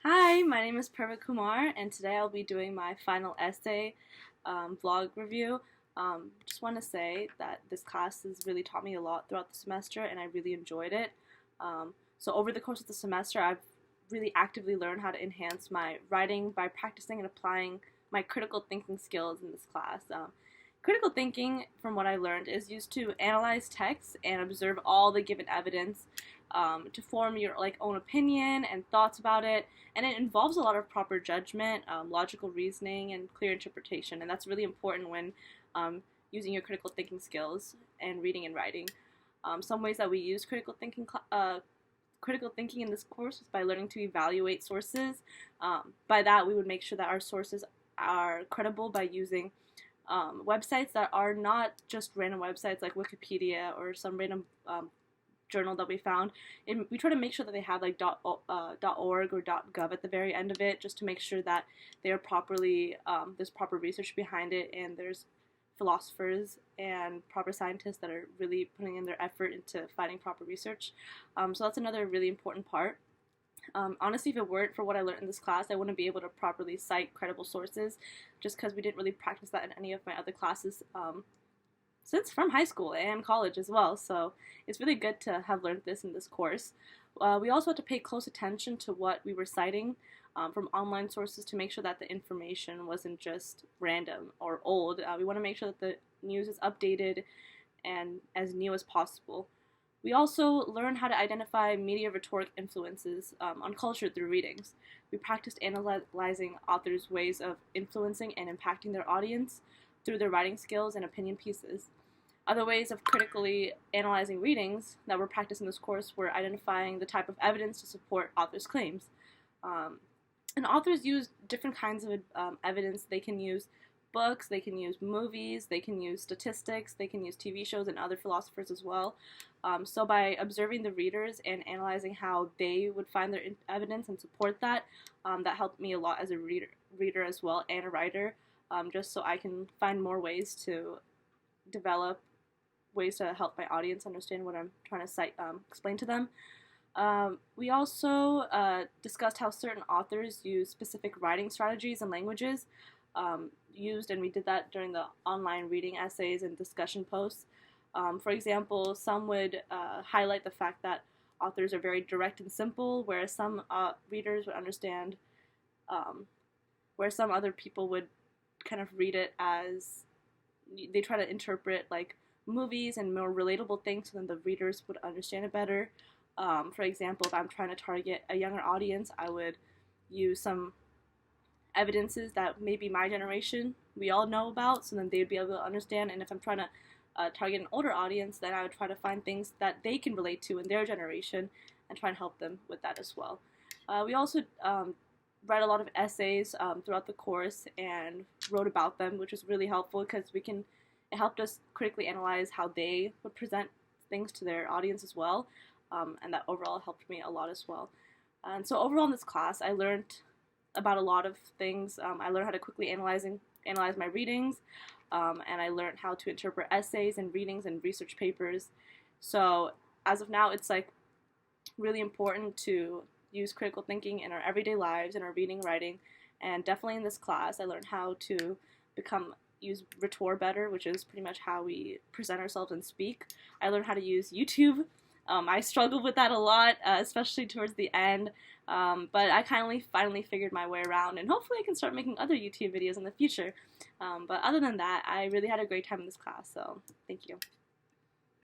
Hi, my name is Purva Kumar, and today I'll be doing my final essay vlog review. Just want to say that this class has really taught me a lot throughout the semester, and I really enjoyed it. So over the course of the semester, I've really actively learned how to enhance my writing by practicing and applying my critical thinking skills in this class. Critical thinking, from what I learned, is used to analyze text and observe all the given evidence to form your own opinion and thoughts about it, and it involves a lot of proper judgment, logical reasoning, and clear interpretation, and that's really important when using your critical thinking skills and reading and writing. Some ways that we use critical thinking in this course is by learning to evaluate sources. By that, we would make sure that our sources are credible by using websites that are not just random websites like Wikipedia or some random journal that we found. And we try to make sure that they have like .org or .gov at the very end of it, just to make sure that they are properly there's proper research behind it, and there's philosophers and proper scientists that are really putting in their effort into finding proper research. So that's another really important part. Honestly, if it weren't for what I learned in this class, I wouldn't be able to properly cite credible sources, just because we didn't really practice that in any of my other classes since from high school and college as well. So it's really good to have learned this in this course. We also had to pay close attention to what we were citing from online sources to make sure that the information wasn't just random or old. We want to make sure that the news is updated and as new as possible. We also learn how to identify media rhetoric influences on culture through readings. We practiced analyzing authors' ways of influencing and impacting their audience through their writing skills and opinion pieces. Other ways of critically analyzing readings that were practiced in this course were identifying the type of evidence to support authors' claims. And authors use different kinds of evidence. They can use books, they can use movies, they can use statistics, they can use TV shows and other philosophers as well. So by observing the readers and analyzing how they would find their evidence and support that, that helped me a lot as a reader as well and a writer, just so I can find more ways to develop ways to help my audience understand what I'm trying to explain to them. We also discussed how certain authors use specific writing strategies and languages used, and we did that during the online reading essays and discussion posts. For example, some would highlight the fact that authors are very direct and simple, whereas some readers would understand, where some other people would kind of read it as they try to interpret like movies and more relatable things so then the readers would understand it better. For example, if I'm trying to target a younger audience, I would use some evidences that maybe my generation we all know about, so then they would be able to understand. And if I'm trying to target an older audience, then I would try to find things that they can relate to in their generation and try and help them with that as well. We also read a lot of essays throughout the course and wrote about them, which was really helpful because it helped us critically analyze how they would present things to their audience as well, and that overall helped me a lot as well. And so overall in this class, I learned about a lot of things. I learned how to quickly analyze my readings, and I learned how to interpret essays and readings and research papers. So as of now, it's like really important to use critical thinking in our everyday lives, in our reading, writing, and definitely in this class, I learned how to use rhetor better, which is pretty much how we present ourselves and speak. I learned how to use YouTube. I struggled with that a lot, especially towards the end, but I finally figured my way around, and hopefully I can start making other YouTube videos in the future. But other than that, I really had a great time in this class, so thank you.